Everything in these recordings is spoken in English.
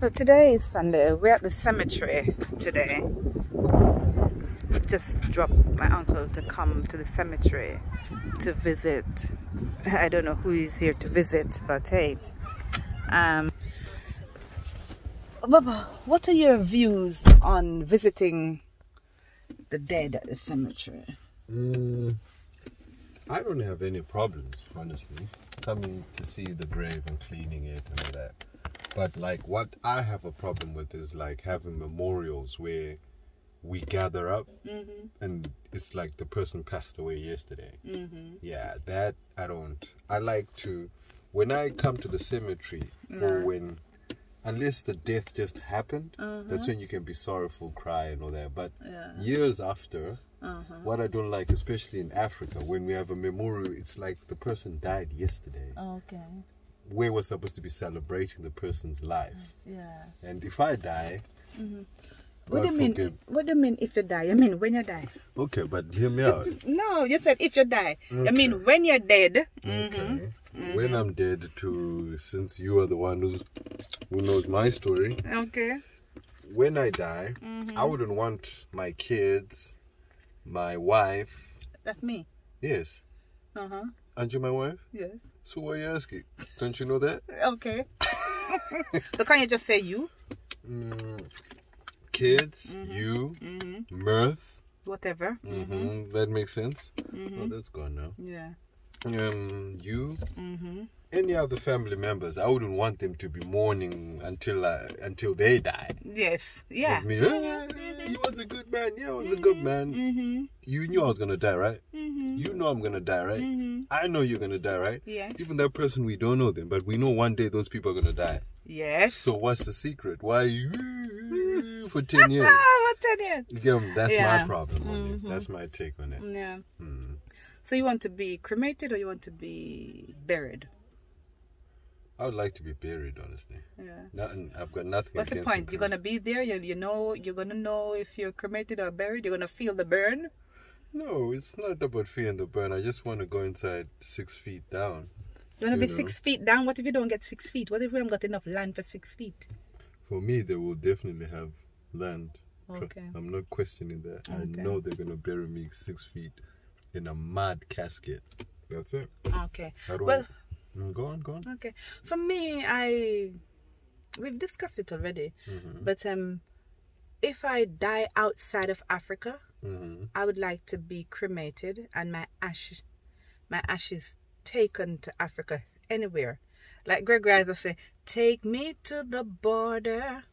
So today is Sunday. We're at the cemetery today. Just dropped my uncle to come to the cemetery to visit. I don't know who is here to visit, but hey. Baba, what are your views on visiting the dead at the cemetery? I don't have any problems, honestly, coming to see the grave and cleaning it and all that. But like what I have a problem with is like having memorials where we gather up and it's like the person passed away yesterday. Yeah, that I don't. I like to, when I come to the cemetery or when, unless the death just happened, that's when you can be sorrowful, cry and all that. But years after, what I don't like, especially in Africa, when we have a memorial, it's like the person died yesterday. Okay. Where we're supposed to be celebrating the person's life. Yeah. And if I die, What do you mean? forgive. What do you mean if you die? I mean when you die. Okay, but hear me out. No, you said if you die. I mean when you're dead. Okay. When I'm dead, since you are the one who knows my story. Okay. When I die, I wouldn't want my kids, my wife. That's me. Yes. Aren't you my wife? Yes. So why are you asking? Don't you know that? Okay. So can't you just say you? Kids, you, mirth. Whatever. That makes sense. Oh, that's gone now. Yeah. You, any other family members, I wouldn't want them to be mourning until they die. Yes. Yeah. Like me, he was a good man. Yeah, I was a good man. You knew I was gonna die, right? You know I'm gonna die, right? I know you're gonna die, right? Yes. Even that person, we don't know them, but we know one day those people are gonna die. Yes. So what's the secret? Why you for 10 years? What 10 years? You get me? That's my problem on it. That's my take on it. Yeah. So you want to be cremated or you want to be buried? I would like to be buried, honestly. Yeah. I've got nothing. What's the point? You're gonna be there. You're gonna know if you're cremated or buried. You're gonna feel the burn. No, it's not about feeling the burn. I just want to go inside 6 feet down. You want to be 6 feet down? What if you don't get 6 feet? What if we haven't got enough land for 6 feet? For me, they will definitely have land. Okay. I'm not questioning that. Okay. I know they're going to bury me 6 feet in a mud casket. That's it. Okay. Well, go on. Okay. For me, we've discussed it already. But if I die outside of Africa, I would like to be cremated and my ashes taken to Africa, anywhere. Like Greg Riser say, take me to the border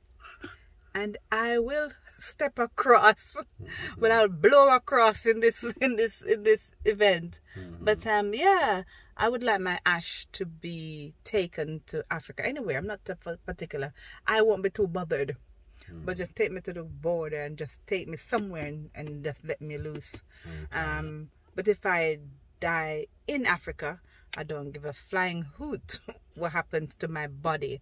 and I will step across. Well, I'll blow across in this event. But yeah, I would like my ash to be taken to Africa, anywhere. I'm not particular. I won't be too bothered. But just take me to the border and just take me somewhere and just let me loose. But if I die in Africa, I don't give a flying hoot what happens to my body.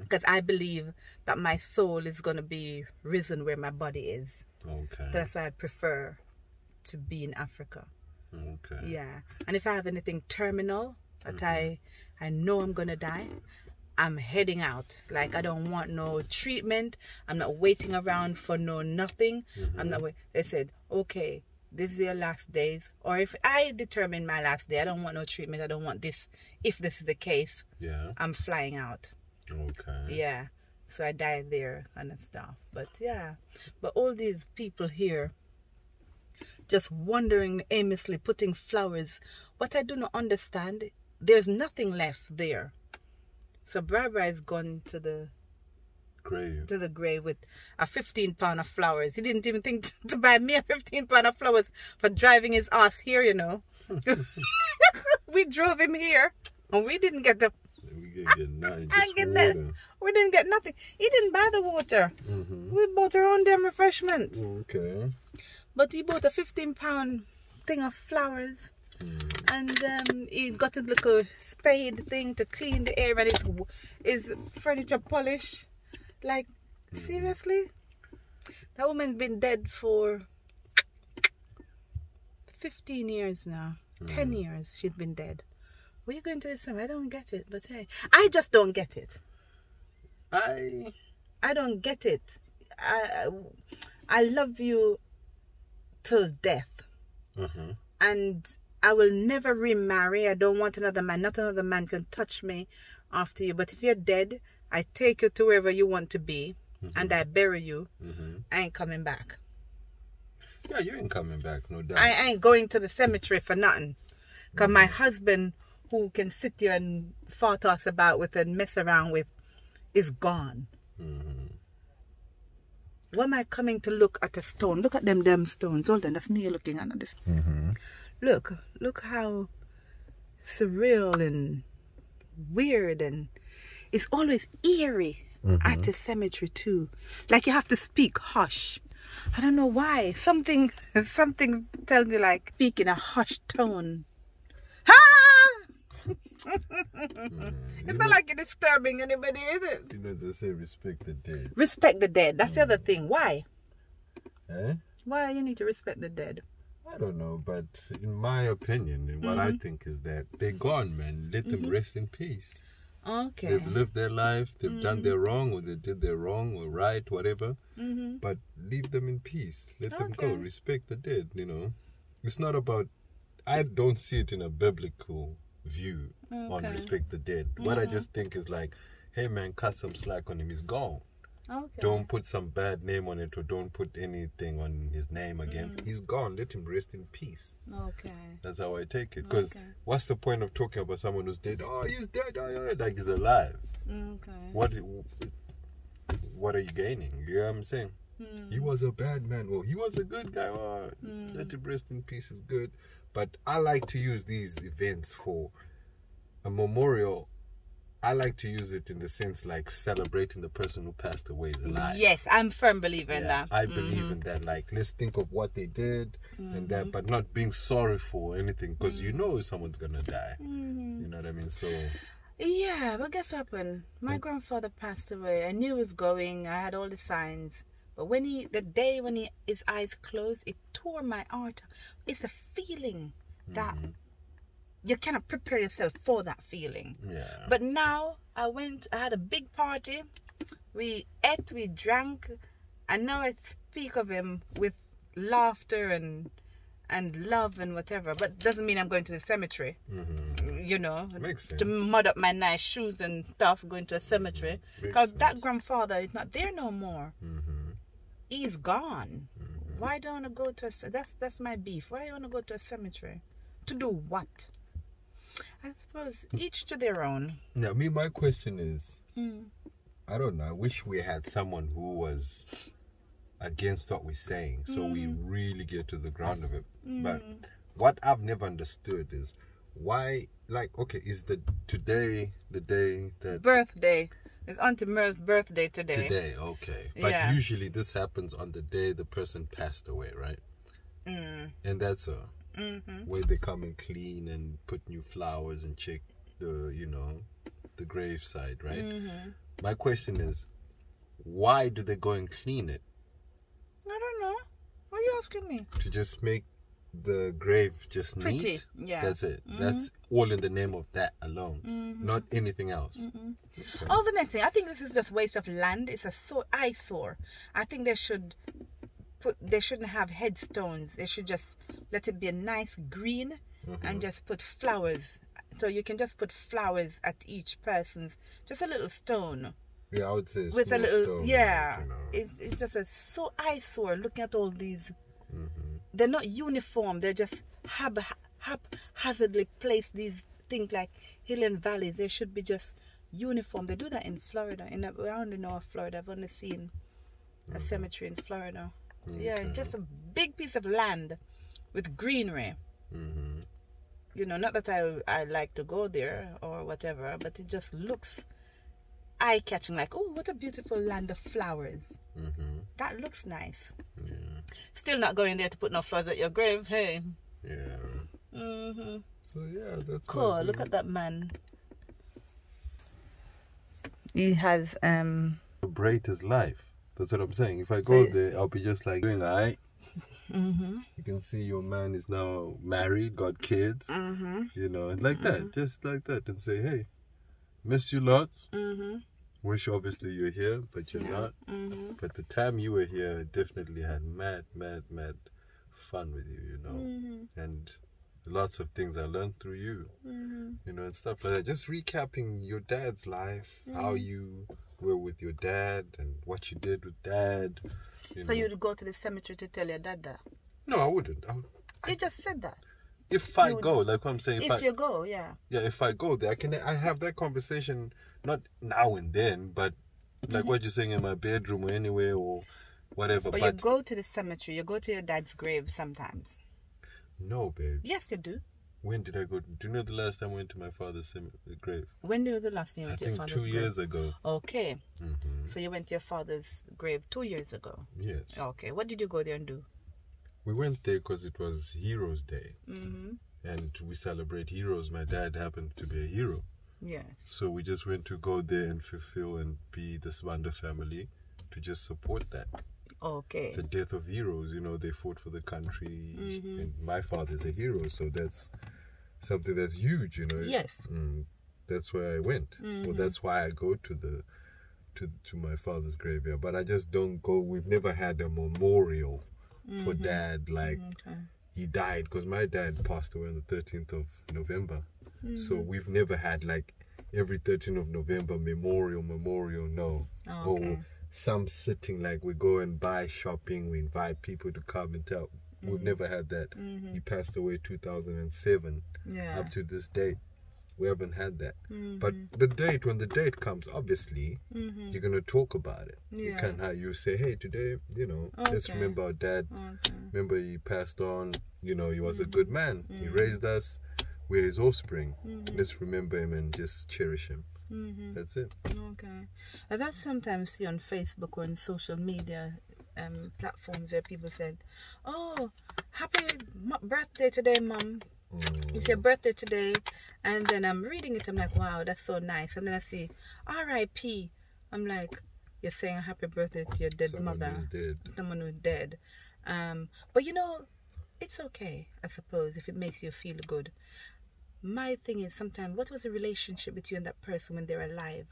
Because I believe that my soul is going to be risen where my body is. Okay. That's why I'd prefer to be in Africa. Okay. Yeah. And if I have anything terminal that I know I'm going to die, I'm heading out. Like, I don't want no treatment. I'm not waiting around for nothing. I'm not They said, okay, this is your last days. Or if I determine my last day, I don't want no treatment. I don't want this. If this is the case, I'm flying out. Okay. Yeah. So I died there kind of stuff. But yeah. But all these people here just wandering aimlessly, putting flowers. What I do not understand, there's nothing left there. So Barbara is gone to the grave with a 15-pound of flowers. He didn't even think to buy me a 15-pound of flowers for driving his ass here, you know. We drove him here and we didn't get the... We didn't get nothing. We didn't get nothing. He didn't buy the water. We bought our own damn refreshment. Okay. But he bought a 15-pound thing of flowers. And he got his little spade thing to clean the air and his furniture polish. Like, seriously? That woman's been dead for 15 years now. 10 years she's been dead. Where are you going to this time? I don't get it. But hey, I just don't get it. I don't get it. I love you till death. And I will never remarry. I don't want another man. Not another man can touch me after you. But if you're dead, I take you to wherever you want to be, and I bury you. I ain't coming back. Yeah, you ain't coming back, no doubt. I ain't going to the cemetery for nothing. Because my husband, who can sit here and fart us about with and mess around with, is gone. Why am I coming to look at a stone? Look at them stones. Hold on, that's me you're looking at this. Look how surreal and weird, and it's always eerie at the cemetery too. Like you have to speak hush. I don't know why. Something tells me like speak in a hushed tone. It's not like you're disturbing anybody, is it? You know, they say respect the dead. Respect the dead. That's the other thing. Why? Eh? Why you need to respect the dead? I don't know, but in my opinion, and what I think is that they're gone, man. Let them rest in peace. Okay. They've lived their life. They've done their wrong, or they did their wrong or right, whatever. But leave them in peace. Let them go. Respect the dead, you know. It's not about... I don't see it in a biblical view on respect the dead. What I just think is like, hey man, cut some slack on him. He's gone. Don't put some bad name on it, or don't put anything on his name again. He's gone. Let him rest in peace. That's how I take it. Because what's the point of talking about someone who's dead? Oh, he's dead. Like he's alive. What are you gaining? You know what I'm saying? He was a bad man. Well, he was a good guy. Oh, let him rest in peace is good. But I like to use these events for a memorial. I like to use it in the sense like celebrating the person who passed away is alive. Yes, I'm a firm believer in that. I believe in that. Like, let's think of what they did and that, but not being sorry for anything, because you know someone's gonna die. You know what I mean? So yeah, but guess what happened? My grandfather passed away. I knew he was going. I had all the signs. But when the day when his eyes closed, it tore my heart. It's a feeling that you cannot prepare yourself for that feeling. But now I had a big party. We ate, we drank, and now I speak of him with laughter and love and whatever. But it doesn't mean I'm going to the cemetery. You know, makes sense. To mud up my nice shoes and stuff, going to a cemetery. Because that grandfather is not there no more. He's gone. Why don't I go to that's my beef. Why do you want to go to a cemetery? To do what? I suppose each to their own. Now, my question is, I don't know. I wish we had someone who was against what we're saying, so we really get to the ground of it. But what I've never understood is why, like, okay, is today the day that... Birthday. It's Auntie Merle's birthday today. Today, okay. But usually this happens on the day the person passed away, right? And that's where they come and clean and put new flowers and check the graveside, right? My question is, why do they go and clean it? I don't know. Why are you asking me? To just make the grave just pretty. Neat. Yeah. That's it. That's all in the name of that alone. Not anything else. Okay. Oh, the next thing. I think this is just waste of land. It's a eyesore. I think they shouldn't have headstones. They should just let it be a nice green and just put flowers. So you can just put flowers at each person's, just a little stone. Yeah, I would say with a little stone, It's just so eyesore looking at all these. They're not uniform. They're just haphazardly placed, these things like hill and valleys. They should be just uniform. They do that in Florida. I only know of Florida. I've only seen a cemetery in Florida. Yeah, just a big piece of land with greenery. You know, not that I like to go there or whatever, but it just looks eye-catching, like, oh, what a beautiful land of flowers. That looks nice. Still not going there to put no flowers at your grave, hey? Yeah. So yeah, that's cool. Look at that man. He has celebrate his life. That's what I'm saying. If I go there, I'll be just like doing alright. You can see your man is now married, got kids. You know, like that, just like that, and say, hey, miss you lots. Wish obviously you're here, but you're not. But the time you were here, I definitely had mad fun with you, you know. And lots of things I learned through you, you know, and stuff like that. Just recapping your dad's life, how you were with your dad and what you did with dad. So you'd go to the cemetery to tell your dad that? No, I wouldn't. You just said that. If I go, like what I'm saying, if you go, yeah. Yeah, if I go there, I have that conversation, not now and then, but like what you're saying in my bedroom or anywhere or whatever. But you go to the cemetery, you go to your dad's grave sometimes. No, babe. Yes, you do. When did I go? Do you know the last time I went to my father's grave? When was the last time you went to your father's grave? 2 years ago. Okay. So you went to your father's grave 2 years ago? Yes. Okay. What did you go there and do? We went there because it was Heroes Day. And we celebrate heroes. My dad happened to be a hero. Yes. So we just went to go there and fulfill and be the Sibanda family to just support that. Okay. The death of heroes, you know, they fought for the country. And my father's a hero, so that's something that's huge, you know. Yes. That's where I went. Well, that's why I go to to my father's graveyard. But I just don't go. We've never had a memorial for dad, like he died, because my dad passed away on the 13th of November. So we've never had like every 13th of November memorial, no. Or some sitting, like we go and buy shopping, we invite people to come and tell. We've never had that. He passed away 2007. Up to this date, we haven't had that. But when the date comes, obviously you're gonna talk about it. You can't have you say, hey, today, you know, let's remember our dad. Remember he passed on, you know, he was a good man. He raised us, we're his offspring. Let's remember him and just cherish him. That's it. Okay. I sometimes see on Facebook or on social media platforms where people said, oh, happy birthday today, Mom. It's your birthday today. And then I'm reading it, I'm like, wow, that's so nice. And then I see R.I.P. I'm like, you're saying happy birthday to your dead mother. Someone who's dead. But you know, it's okay, I suppose, if it makes you feel good. My thing is sometimes, what was the relationship between you and that person when they're alive?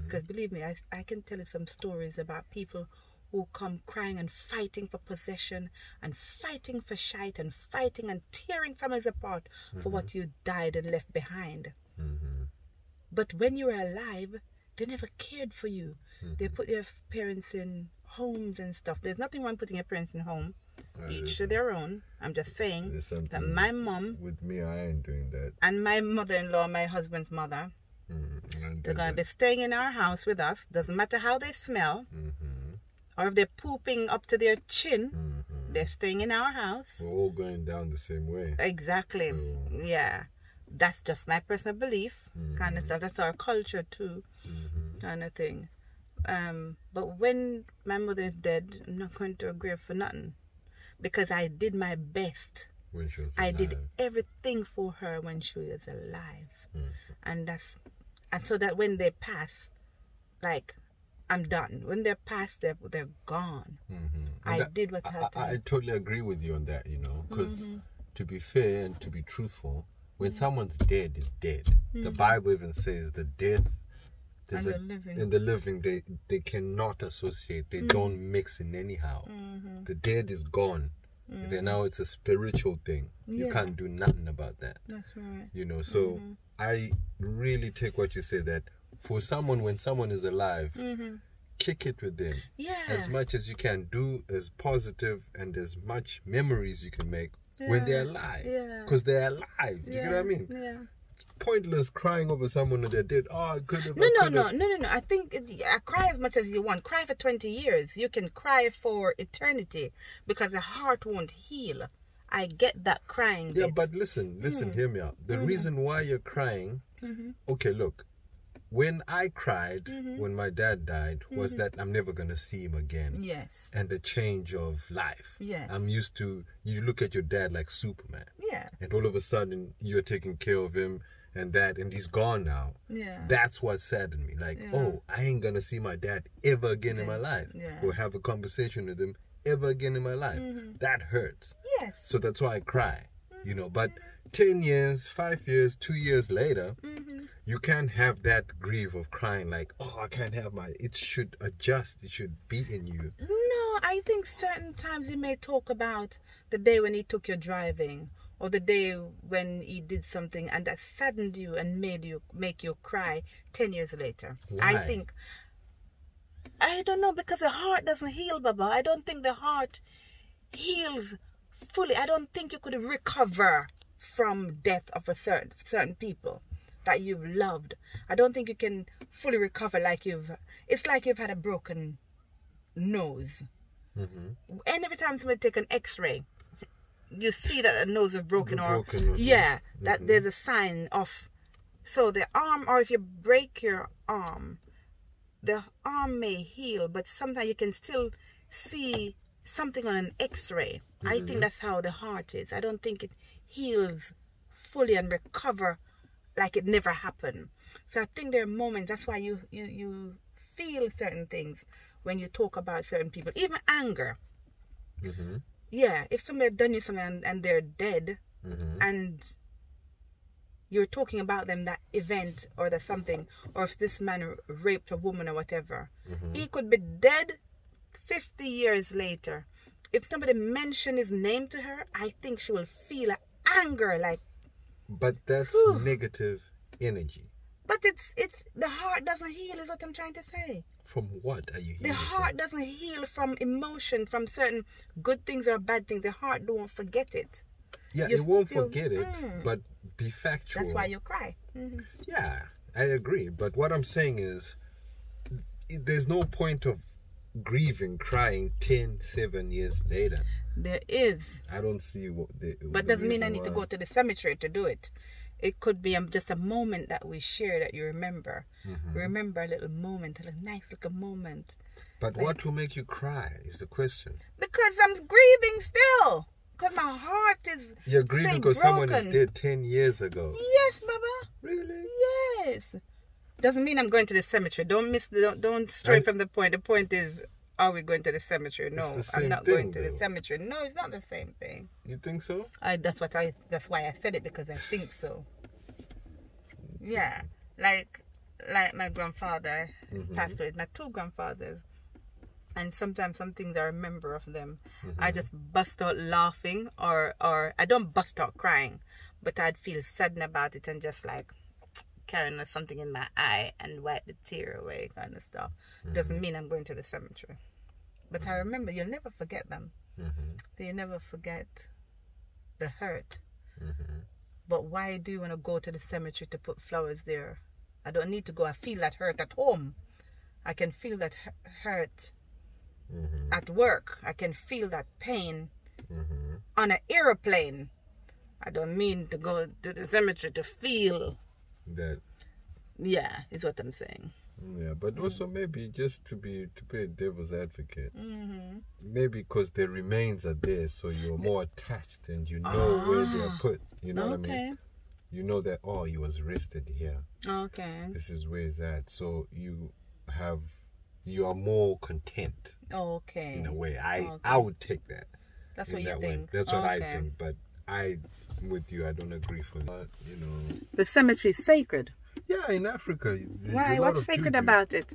Because believe me, I can tell you some stories about people who come crying and fighting for possession and fighting for shite and fighting and tearing families apart for what you died and left behind. But when you were alive, they never cared for you. They put your parents in homes and stuff. There's nothing wrong putting your parents in home. Each to their own. I'm just saying that my mom, with me, I ain't doing that, and my mother-in-law, my husband's mother, they're gonna be staying in our house with us. Doesn't matter how they smell, or if they're pooping up to their chin, they're staying in our house. We're all going down the same way. Exactly. So. Yeah, that's just my personal belief. Kind of stuff. That's our culture too. Kind of thing. But when my mother is dead, I'm not going to a grave for nothing. Because I did my best. When she was alive. I did everything for her when she was alive. And so that when they pass, like, I'm done. When they're past, they're gone. I did what I had to do. I totally agree with you on that, you know. Because to be fair and to be truthful, when someone's dead is dead. The Bible even says the death and the living, they cannot associate. They don't mix in anyhow. The dead is gone. Then now it's a spiritual thing. You can't do nothing about that. That's right. You know, so I really take what you say, that for someone, when someone is alive, kick it with them. As much as you can, do as positive and as much memories you can make when they're alive. Because they're alive. You get what I mean? It's pointless crying over someone when they're dead. Oh, I could have. No. I think cry as much as you want. Cry for 20 years. You can cry for eternity because the heart won't heal. I get that crying. Yeah, but listen, hear me out. The reason why you're crying, okay, look. When I cried when my dad died was that I'm never going to see him again. Yes. And the change of life. Yes. I'm used to, you look at your dad like Superman. Yeah. And all of a sudden you're taking care of him and he's gone now. Yeah. That's what saddened me. Like, oh, I ain't going to see my dad ever again in my life. Yeah. Or have a conversation with him ever again in my life. That hurts. Yes. So that's why I cry. You know, but 10 years, 5 years, 2 years later, you can't have that grief of crying like, oh, I can't have my... It should adjust. It should be in you. No, I think certain times you may talk about the day when he took you driving, or the day when he did something and that saddened you and make you cry 10 years later. Why? I don't know, because the heart doesn't heal, Baba. I don't think the heart heals fully. I don't think you could recover from death of a certain people that you've loved. I don't think you can fully recover it's like you've had a broken nose. And every time somebody take an x-ray, you see that the nose is broken, that there's a sign of, so the arm, or if you break your arm, the arm may heal, but sometimes you can still see something on an x-ray. I think that's how the heart is. I don't think it heals fully and recover like it never happened. So I think there are moments, that's why you feel certain things when you talk about certain people, even anger. Yeah, if somebody done you something and they're dead, and you're talking about them, that event or that something, or if this man raped a woman or whatever, he could be dead 50 years later. If somebody mentioned his name to her, I think she will feel anger, like. But that's negative energy. But it's the heart doesn't heal, is what I'm trying to say. From what are you healing? The heart doesn't heal from emotion, from certain good things or bad things. The heart won't forget it. Yeah, it won't forget it, but be factual. That's why you cry. Yeah, I agree. But what I'm saying is, there's no point of grieving, crying 7 years later. There is. I don't see what but doesn't mean I need to go to the cemetery to do it. It could be just a moment that we share that you remember. Remember a little moment, a nice little moment. But what will make you cry is the question. Because I'm grieving still. Because my heart is You're grieving because someone is dead 10 years ago. Yes, Baba. Really? Yes. Doesn't mean I'm going to the cemetery. Don't stray from the point. The point is, are we going to the cemetery? No, I'm not going to the cemetery. No, it's not the same thing. You think so? That's why I said it, because I think so. Yeah. Like my grandfather passed away. My two grandfathers. And sometimes some things I remember of them, I just bust out laughing, or I don't bust out crying, but I'd feel saddened about it and just like carrying something in my eye and wipe the tear away, kind of stuff. Doesn't mean I'm going to the cemetery. But I remember, you'll never forget them. So you never forget the hurt. But why do you want to go to the cemetery to put flowers there? I don't need to go. I feel that hurt at home. I can feel that hurt at work. I can feel that pain on an airplane. I don't mean to go to the cemetery to feel that. Yeah, is what I'm saying. Yeah, but also maybe just to be a devil's advocate. Maybe because the remains are there, so you're more attached and you know where they are put. You know what I mean? You know that, he was arrested here. Okay. This is where it's at. So you are more content. Okay. In a way. I would take that. That's what you think. That's what I think. But with you, I don't agree for that. You know. The cemetery is sacred. Yeah, in Africa. Why? What's sacred about it?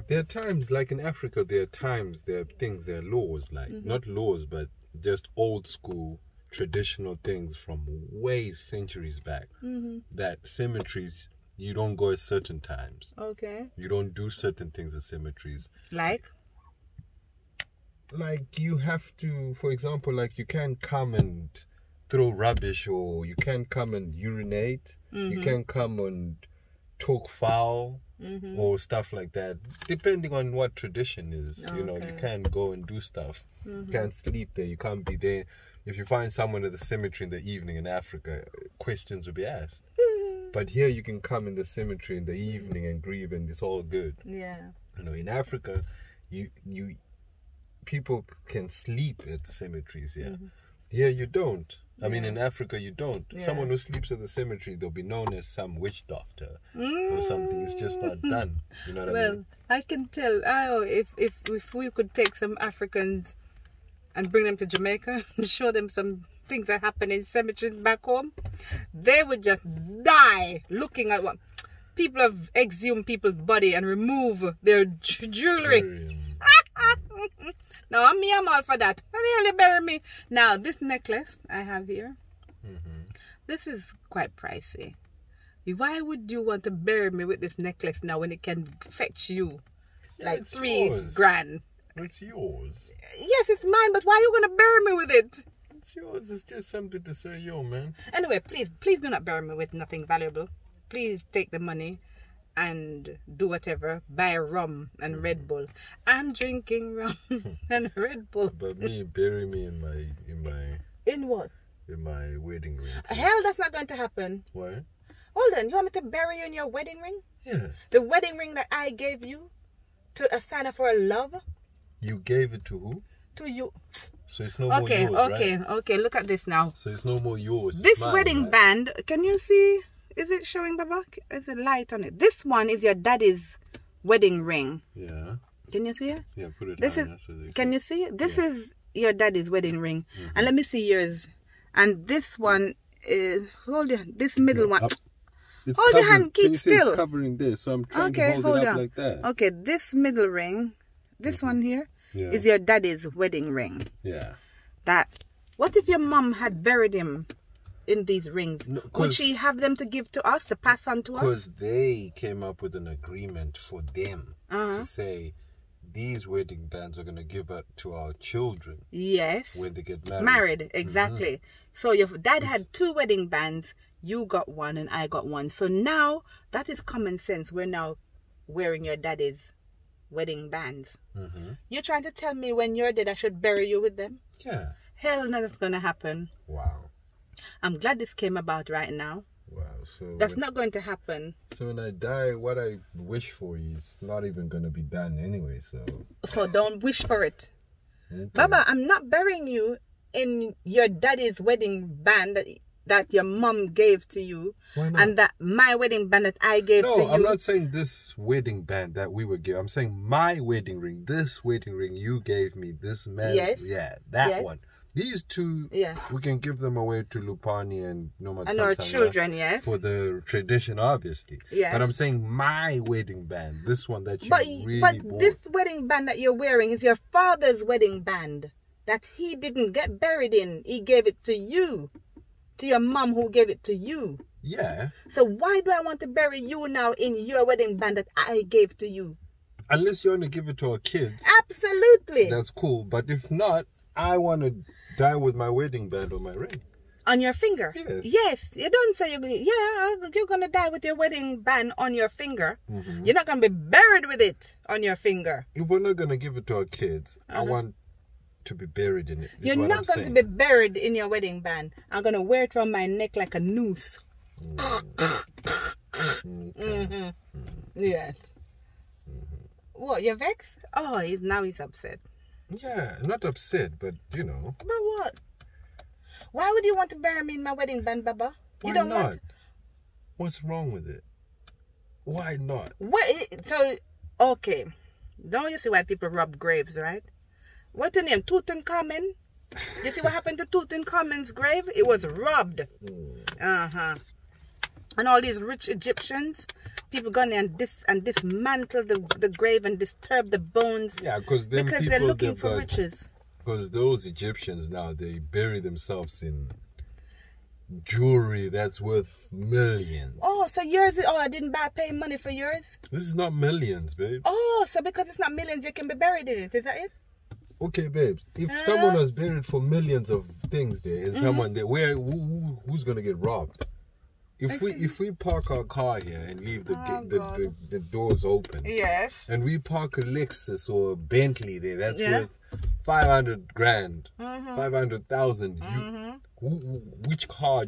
There are times, like in Africa, there are things, there are laws, like, not laws, but just old school, traditional things from way centuries back. That cemeteries, you don't go at certain times. Okay. You don't do certain things at cemeteries. Like you have to, for example, like you can't come and throw rubbish, or you can't come and urinate. You can't come and talk foul or stuff like that, depending on what tradition is. You know, you can't go and do stuff. You can't sleep there. You can't be there. If you find someone at the cemetery in the evening in Africa, questions will be asked. But here you can come in the cemetery in the evening and grieve, and it's all good. Yeah. You know, in Africa, you people can sleep at the cemeteries here. Here you don't. I mean, in Africa, you don't. Yeah. Someone who sleeps at the cemetery, they'll be known as some witch doctor or something. It's just not done. You know what I mean? Well, I can tell. If we could take some Africans and bring them to Jamaica and show them some things that happen in cemeteries back home, they would just die looking at what people have exhumed people's body and remove their jewelry. No, I'm all for that. Really bury me. Now, this necklace I have here, this is quite pricey. Why would you want to bury me with this necklace now when it can fetch you like $3 grand? It's yours. Yes, it's mine, but why are you going to bury me with it? It's yours. It's just something to say, yo, man. Anyway, please do not bury me with nothing valuable. Please take the money and do whatever. Buy rum and Red Bull. I'm drinking rum and Red Bull. But bury me in what? In my wedding ring. Hell, that's not going to happen. Why? Hold on, you want me to bury you in your wedding ring? Yes. The wedding ring that I gave you to a sign for a love? You gave it to who? To you. So it's no more yours, right? Okay, look at this now. So it's no more yours. This mine, wedding right? band, can you see? Is it showing, Baba? Is it light on it? This one is your daddy's wedding ring. Yeah. Can you see it? Yeah, put it this down. Is, can you see it? This is your daddy's wedding ring. And let me see yours. And this one is, hold on, this middle one. Hold your hand, keep still. It's covering this, so I'm trying to hold it up like that. Okay, this middle ring, this one here, is your daddy's wedding ring. Yeah. What if your mom had buried him in these rings? No, would she have them to give to us, to pass on to us? Because they came up with an agreement for them to say, these wedding bands are going to give up to our children. Yes. When they get married. Married, exactly. So your dad had 2 wedding bands. You got one and I got one. So now, that is common sense. We're now wearing your daddy's wedding bands. You're trying to tell me when you're dead I should bury you with them? Yeah. Hell no, that's going to happen. Wow. I'm glad this came about right now. Wow. So that's not going to happen. So when I die, what I wish for is not even going to be done anyway. So don't wish for it. Okay. Baba, I'm not burying you in your daddy's wedding band that your mom gave to you. Why not? And that my wedding band that I gave to you. No, I'm not saying this wedding band that we would give. I'm saying my wedding ring. This wedding ring you gave me. This man. Yes. Yeah, that one. These 2, we can give them away to Lupani and Noma and our children, yes. For the tradition, obviously. Yes. But I'm saying my wedding band, this one that you really bought. This wedding band that you're wearing is your father's wedding band that he didn't get buried in. He gave it to you. To your mom who gave it to you. Yeah. So why do I want to bury you now in your wedding band that I gave to you? Unless you want to give it to our kids. Absolutely. That's cool. But if not, I want to die with my wedding band on my ring. On your finger? Yes. Yes. You don't say you're going to die with your wedding band on your finger. You're not going to be buried with it on your finger. If we're not going to give it to our kids, I want to be buried in it. You're not going to be buried in your wedding band. I'm going to wear it around my neck like a noose. Yes. What, you're vexed? Oh, he's upset. Yeah, not upset, but you know. But what? Why would you want to bury me in my wedding band, Baba? Why not? What's wrong with it? Why not? Okay. Don't you see why people rob graves, right? What's the name? Tutankhamen? You see what happened to Tutankhamun's grave? It was robbed. And all these rich Egyptians, people gone there and dismantle the grave and disturb the bones. Yeah, because they're looking for riches. Because those Egyptians now, they bury themselves in jewelry that's worth millions. Oh, so yours is... Oh, I didn't pay money for yours? This is not millions, babe. Oh, so because it's not millions, you can be buried in it. Is that it? Okay, babes. If someone was buried for millions of things there, and someone there, who's gonna get robbed? If we park our car here and leave the doors open, yes, and we park a Lexus or a Bentley there, that's worth 500 grand, 500,000. Which car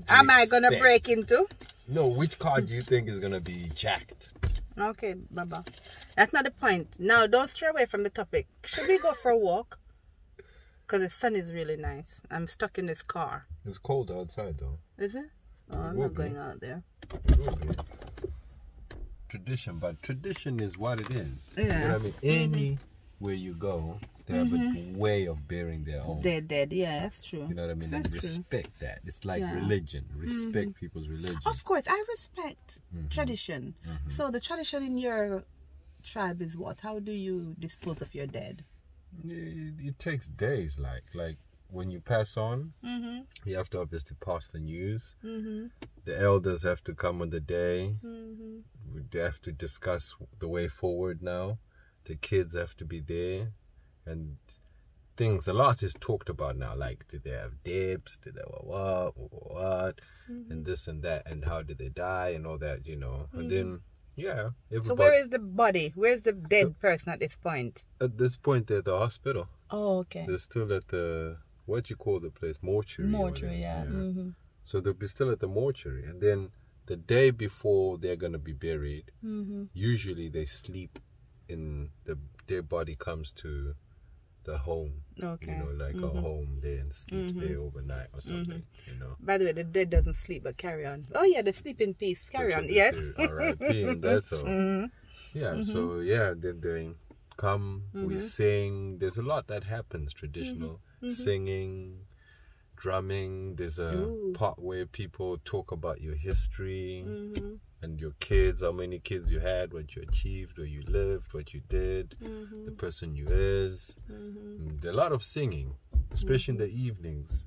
am I gonna break into? No, which car do you think is gonna be jacked? Okay, Baba. That's not the point. Now, don't stray away from the topic. Should we go for a walk? Because the sun is really nice. I'm stuck in this car. It's cold outside, though. Is it? Oh, I'm not going out there. Tradition, but tradition is what it is. Yeah. You know what I mean? Anywhere you go, They have a way of burying their own. They're dead. Yeah, that's true. You know what I mean? That's And respect that. It's like Yeah. religion. Respect people's religion. Of course, I respect tradition. So the tradition in your tribe is what? How do you dispose of your dead? It takes days. Like when you pass on, you have to obviously pass the news. The elders have to come on the day. They have to discuss the way forward now. The kids have to be there. And things, a lot is talked about now. Like, did they have dips? Did they what? And this and that. And how did they die? And all that, you know. And then, yeah. So where is the body? Where's the dead person at this point? At this point, they're at the hospital. Oh, okay. They're still at the, what you call the place? Mortuary. Mortuary, yeah. So they'll be still at the mortuary. And then the day before they're going to be buried, usually they sleep in, their body comes to the home. Okay. You know, like a home there, and sleeps there overnight or something, you know. By the way, the dead doesn't sleep, but carry on. Oh, yeah, they sleep in peace. Carry on, yes. R.I.P. and that's all. Yeah, so, yeah, then they come, we sing. There's a lot that happens, traditional. Singing, drumming. There's a part where people talk about your history and your kids, how many kids you had, what you achieved, where you lived, what you did, the person you is. There's a lot of singing, especially in the evenings.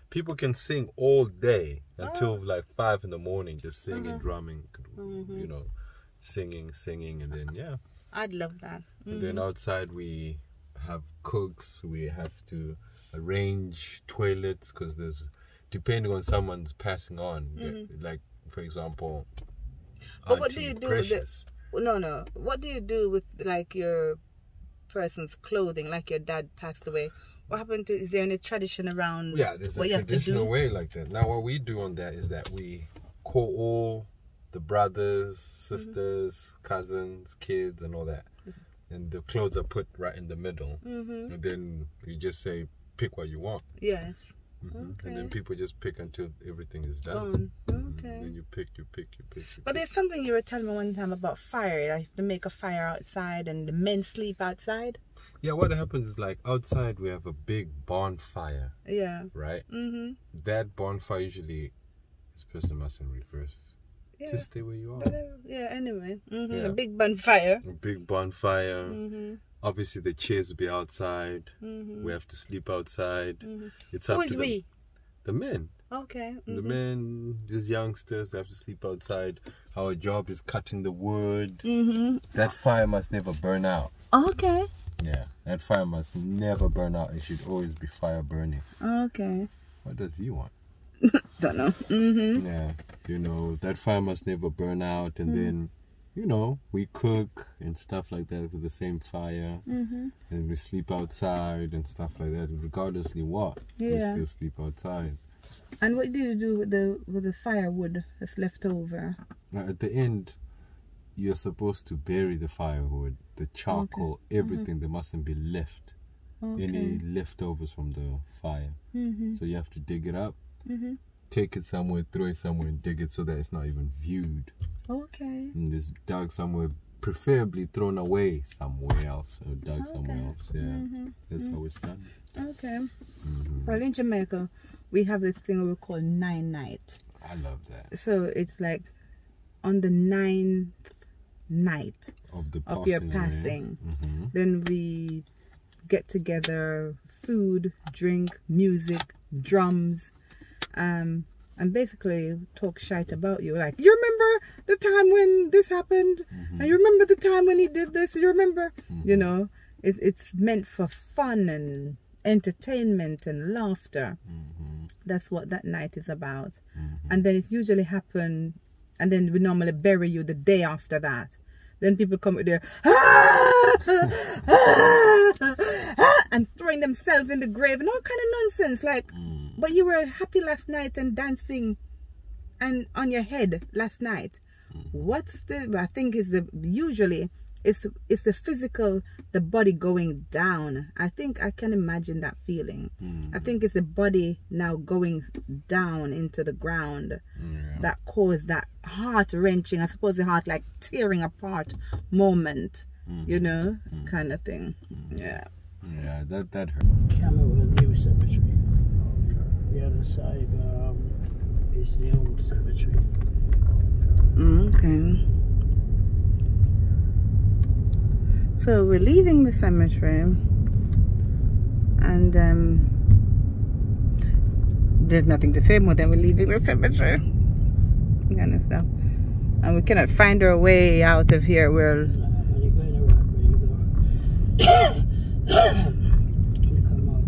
People can sing all day until like 5 in the morning, just singing, drumming, you know, singing, and then, yeah. I'd love that. And then outside we have cooks, we have to arrange toilets, because there's, depending on someone's passing on, like, for example, but what do you do Precious. No, what do you do with like your person's clothing, like your dad passed away? What happened to, is there any tradition around? Yeah, there's a traditional way like that. Now what we do on that is that we call all the brothers, sisters, cousins, kids, and all that, and the clothes are put right in the middle, and then you just say, pick what you want. Yes. Okay. And then people just pick until everything is done. Okay. Then you pick. But there's something you were telling me one time about fire. Like to make a fire outside and the men sleep outside. Yeah, what happens is, like, outside we have a big bonfire. Yeah. Right? That bonfire usually, this person mustn't reverse. Yeah. Just stay where you are. Yeah, anyway. Yeah. A big bonfire. A big bonfire. Obviously, the chairs will be outside. We have to sleep outside. It's up to we? The men. Okay. The men, these youngsters, they have to sleep outside. Our job is cutting the wood. That fire must never burn out. Okay. Yeah, that fire must never burn out. It should always be fire burning. Okay. What does he want? Don't know. Yeah, you know, that fire must never burn out. And then, you know, we cook and stuff like that with the same fire. And we sleep outside and stuff like that. Regardlessly what, we still sleep outside. And what do you do with the firewood that's left over? At the end, you're supposed to bury the firewood, the charcoal, everything. There mustn't be left. Any leftovers from the fire. So you have to dig it up, take it somewhere, throw it somewhere, and dig it so that it's not even viewed. Okay. And it's dug somewhere, preferably thrown away somewhere else, or dug somewhere else. Yeah, that's how it's done. Okay. Well, in Jamaica, we have this thing we call 9 night. I love that. So it's like on the 9th night of your passing, then we get together, food, drink, music, drums, and basically talk shite about you. Like, you remember the time when this happened? And you remember the time when he did this? You remember? You know, it's meant for fun and entertainment and laughter. That's what that night is about. And then it usually happen, and then we normally bury you the day after that. Then people come with their and throwing themselves in the grave and all kind of nonsense. Like, but you were happy last night and dancing and on your head last night. What's the, I think is the, usually it's the physical, the body going down. I think I can imagine that feeling. I think it's the body now going down into the ground that caused that heart-wrenching, I suppose the heart like tearing apart moment, you know, kind of thing. Yeah. Yeah, that hurt. Camberwell New Cemetery. The other side is the old cemetery. Okay. So we're leaving the cemetery, and there's nothing to say more than we're leaving the cemetery. Kind of stuff. And we cannot find our way out of here. We're When you're going around where you go. You come out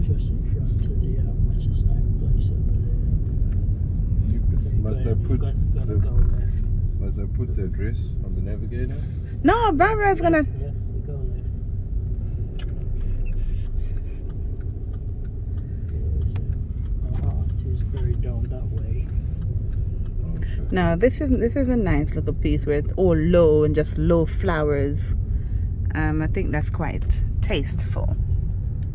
just in front of the what's his name place over there. Must I put the address on the navigator? no, Barbara's gonna. Yeah, we go left. It is very down that way. Okay. No, this is a nice little piece where it's all low and just low flowers. I think that's quite tasteful.